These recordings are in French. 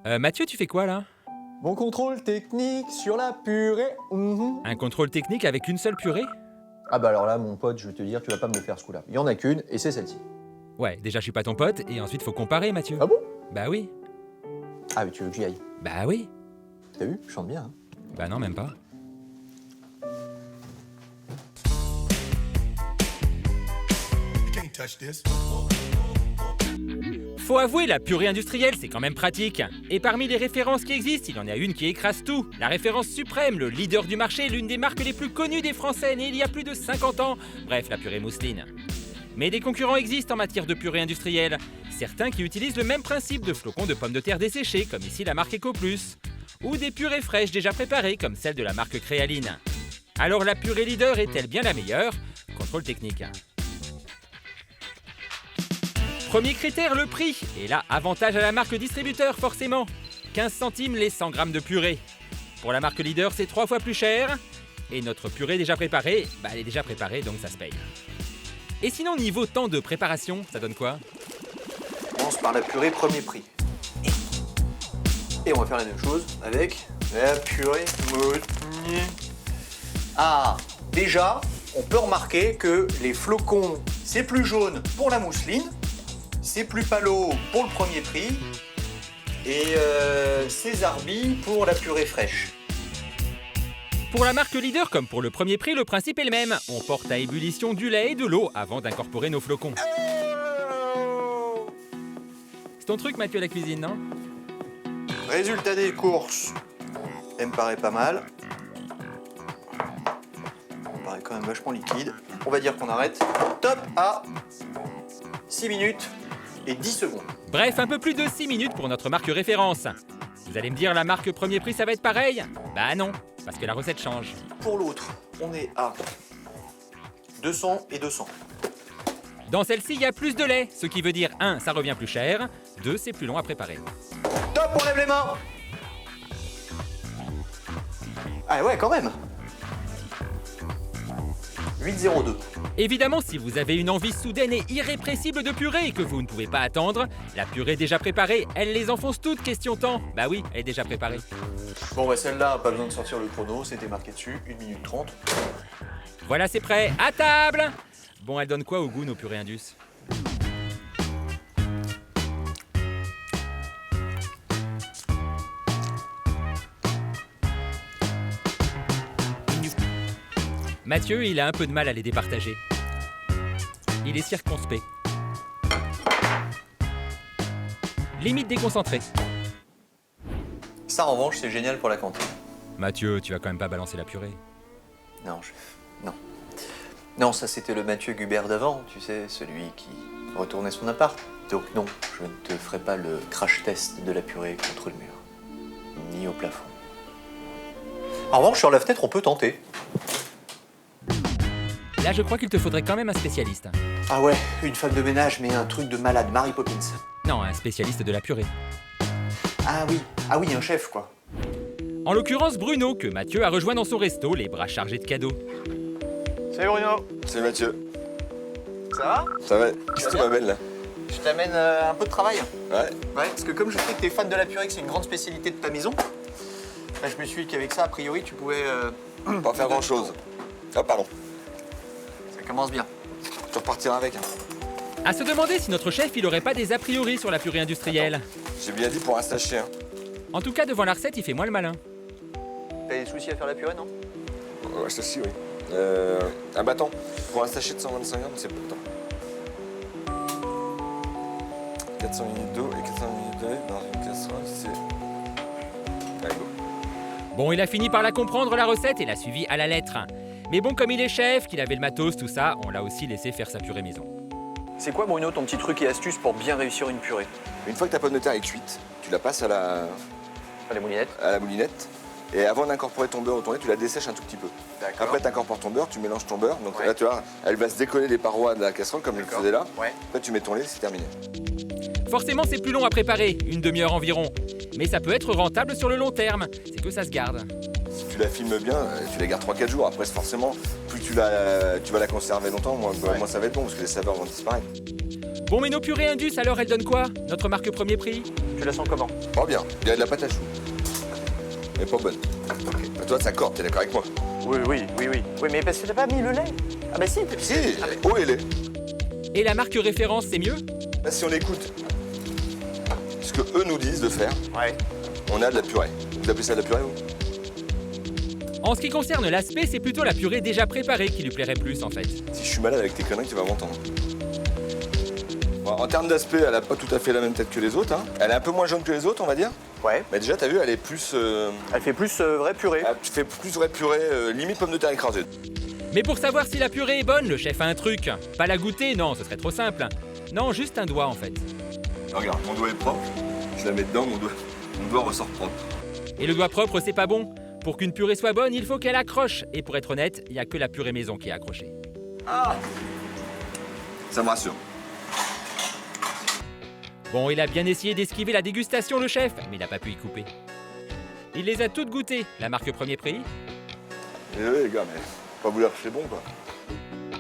Mathieu, tu fais quoi là? Mon contrôle technique sur la purée. Un contrôle technique avec une seule purée? Ah bah alors là, mon pote, je vais te dire, tu vas pas me le faire ce coup-là. Il y en a qu'une, et c'est celle-ci. Ouais, déjà je suis pas ton pote, et ensuite faut comparer, Mathieu. Ah bon? Bah oui. Ah mais tu veux que j'y aille? Bah oui. T'as vu? Je chante bien, hein. Bah non, même pas. Can't touch this. Faut avouer, la purée industrielle, c'est quand même pratique. Et parmi les références qui existent, il y en a une qui écrase tout. La référence suprême, le leader du marché, l'une des marques les plus connues des Français, née il y a plus de 50 ans. Bref, la purée mousseline. Mais des concurrents existent en matière de purée industrielle. Certains qui utilisent le même principe de flocons de pommes de terre desséchés, comme ici la marque EcoPlus. Ou des purées fraîches déjà préparées, comme celle de la marque Créaline. Alors la purée leader est-elle bien la meilleure? Contrôle technique. Premier critère, le prix. Et là, avantage à la marque distributeur, forcément. 15 centimes les 100 grammes de purée. Pour la marque leader, c'est 3 fois plus cher. Et notre purée déjà préparée, elle est déjà préparée, donc ça se paye. Et sinon, niveau temps de préparation, ça donne quoi? On commence par la purée premier prix. Et on va faire la même chose avec la purée mousseline. Ah, déjà, on peut remarquer que les flocons, c'est plus jaune pour la mousseline, c'est plus palo pour le premier prix, et Césarbi pour la purée fraîche. Pour la marque leader, comme pour le premier prix, le principe est le même. On porte à ébullition du lait et de l'eau avant d'incorporer nos flocons. C'est ton truc, Mathieu, la cuisine, non? Résultat des courses, elle me paraît pas mal. Elle me paraît quand même vachement liquide. On va dire qu'on arrête. Top à 6 minutes et 10 secondes. Bref, un peu plus de 6 minutes pour notre marque référence. Vous allez me dire, la marque premier prix, ça va être pareil? Bah non, parce que la recette change. Pour l'autre, on est à 200 et 200. Dans celle-ci, il y a plus de lait, ce qui veut dire 1, ça revient plus cher, 2, c'est plus long à préparer. Top, on lève les mains. Ah ouais, quand même. 8,02. Évidemment, si vous avez une envie soudaine et irrépressible de purée et que vous ne pouvez pas attendre, la purée déjà préparée, elle les enfonce toutes, question temps. Bah oui, elle est déjà préparée. Bon bah celle-là, pas besoin de sortir le chrono, c'était marqué dessus, 1 minute 30. Voilà, c'est prêt, à table! Bon, elle donne quoi au goût, nos purées Indus? Mathieu, il a un peu de mal à les départager. Il est circonspect. Limite déconcentré. Ça en revanche, c'est génial pour la cantine. Mathieu, tu vas quand même pas balancer la purée. Non, non. Non, ça c'était le Mathieu Gubert d'avant, tu sais, celui qui retournait son appart. Donc non, je ne te ferai pas le crash test de la purée contre le mur. Ni au plafond. En revanche, sur la fenêtre, on peut tenter. Là, je crois qu'il te faudrait quand même un spécialiste. Ah ouais, une femme de ménage, mais un truc de malade, Mary Poppins. Non, un spécialiste de la purée. Ah oui, un chef, quoi. En l'occurrence, Bruno, que Mathieu a rejoint dans son resto, les bras chargés de cadeaux. Salut Bruno. Salut Mathieu. Ça va? Ça va? Qu'est-ce que tu m'amènes là? Je t'amène un peu de travail. Ouais. Ouais, parce que comme je sais que t'es fan de la purée, que c'est une grande spécialité de ta maison, bah, je me suis dit qu'avec ça, a priori, tu pouvais... Pas faire grand chose. Ah pardon. Ça commence bien. Tu repartiras avec. Hein. À se demander si notre chef, il aurait pas des a priori sur la purée industrielle. J'ai bien dit pour un sachet. Hein. En tout cas, devant la recette, il fait moins le malin. T'as des soucis à faire la purée, non? Ouais, ceci oui. Un bâton. Pour un sachet de 125 grammes, c'est peu de temps. 400 ml d'eau et 400 ml de lait dans une casserole, c'est... Allez, go. Bon, il a fini par la comprendre, la recette, et l'a suivie à la lettre. Mais bon, comme il est chef, qu'il avait le matos, tout ça, on l'a aussi laissé faire sa purée maison. C'est quoi, Bruno, ton petit truc et astuce pour bien réussir une purée? Une fois que ta pomme de terre est cuite, tu la passes à la moulinette. Et avant d'incorporer ton beurre ou ton lait, tu la dessèches un tout petit peu. D'accord. Après, tu incorpores ton beurre, tu mélanges ton beurre. Donc Ouais. là, tu vois, elle va se décoller des parois de la casserole comme je le D'accord. faisais là. Ouais. Après, tu mets ton lait, c'est terminé. Forcément, c'est plus long à préparer, une demi-heure environ. Mais ça peut être rentable sur le long terme, c'est que ça se garde. Si tu la filmes bien, tu la gardes 3-4 jours. Après, forcément, plus tu vas la conserver longtemps, moins ça va être bon parce que les saveurs vont disparaître. Bon, mais nos purées Indus, alors, elles donnent quoi? Notre marque premier prix? Tu la sens comment? Oh bien, il y a de la pâte à choux. Mais pas bonne. Bah, toi, ça corde, t'es d'accord avec moi? Oui, mais parce que t'as pas mis le lait. Ah bah si. Si, eau et lait. Et la marque référence, c'est mieux? Là, si on écoute ce que eux nous disent de faire, Ouais. on a de la purée. Vous appelez ça de la purée, vous? En ce qui concerne l'aspect, c'est plutôt la purée déjà préparée qui lui plairait plus, en fait. Si je suis malade avec tes conneries, tu vas m'entendre. Bon, en termes d'aspect, elle a pas tout à fait la même tête que les autres. Hein. Elle est un peu moins jaune que les autres, on va dire. Ouais. Mais déjà, t'as vu, elle est plus... Elle fait plus vraie purée. elle fait plus vraie purée, limite pomme de terre écrasée. Mais pour savoir si la purée est bonne, le chef a un truc. Pas la goûter, non, ce serait trop simple. Non, juste un doigt, en fait. Regarde, mon doigt est propre. Je la mets dedans, mon doigt ressort propre. Et le doigt propre, c'est pas bon. Pour qu'une purée soit bonne, il faut qu'elle accroche. Et pour être honnête, il n'y a que la purée maison qui est accrochée. Ah, ça me rassure. Bon, il a bien essayé d'esquiver la dégustation, le chef, mais il n'a pas pu y couper. Il les a toutes goûtées, la marque premier prix, Désolé les gars, mais pas vous dire que c'est bon quoi.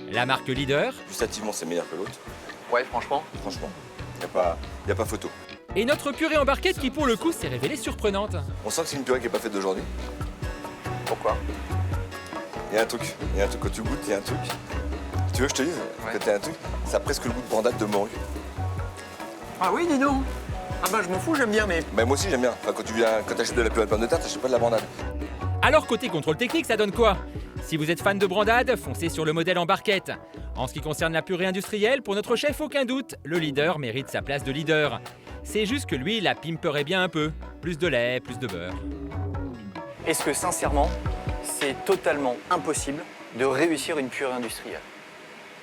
la marque leader, Gustativement, c'est meilleur que l'autre. Ouais, franchement. Franchement, y a pas photo. et notre purée en barquette qui, pour le coup, s'est révélée surprenante. On sent que c'est une purée qui est pas faite d'aujourd'hui. Pourquoi? Il y a un truc, quand tu goûtes, il y a un truc. Tu veux que je te dise? Ouais. Que t'as un truc, ça a presque le goût de brandade de morue. Ah oui, dis donc. Ah bah je m'en fous, j'aime bien, mais... Mais moi aussi j'aime bien. Enfin, quand t'achètes de la purée de pommes de terre, t'achètes pas de la brandade. Alors, côté contrôle technique, ça donne quoi? Si vous êtes fan de brandade, foncez sur le modèle en barquette. En ce qui concerne la purée industrielle, pour notre chef, aucun doute, le leader mérite sa place de leader. C'est juste que lui, la pimperait bien un peu. Plus de lait, plus de beurre. Est-ce que, sincèrement, c'est totalement impossible de réussir une purée industrielle?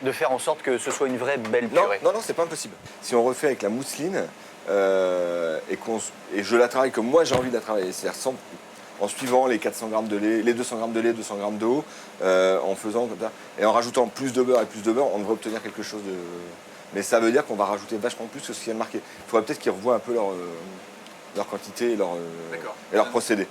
De faire en sorte que ce soit une vraie belle Non, purée? non, c'est pas impossible. Si on refait avec la mousseline, et je la travaille comme moi j'ai envie de la travailler, c'est-à-dire en suivant les 400 grammes de lait, les 200 grammes de lait, 200 grammes d'eau, en faisant comme ça, et en rajoutant plus de beurre et plus de beurre, on devrait obtenir quelque chose de... Mais ça veut dire qu'on va rajouter vachement plus que ce qui est marqué. Il faudrait peut-être qu'ils revoient un peu leur quantité et leur procédé.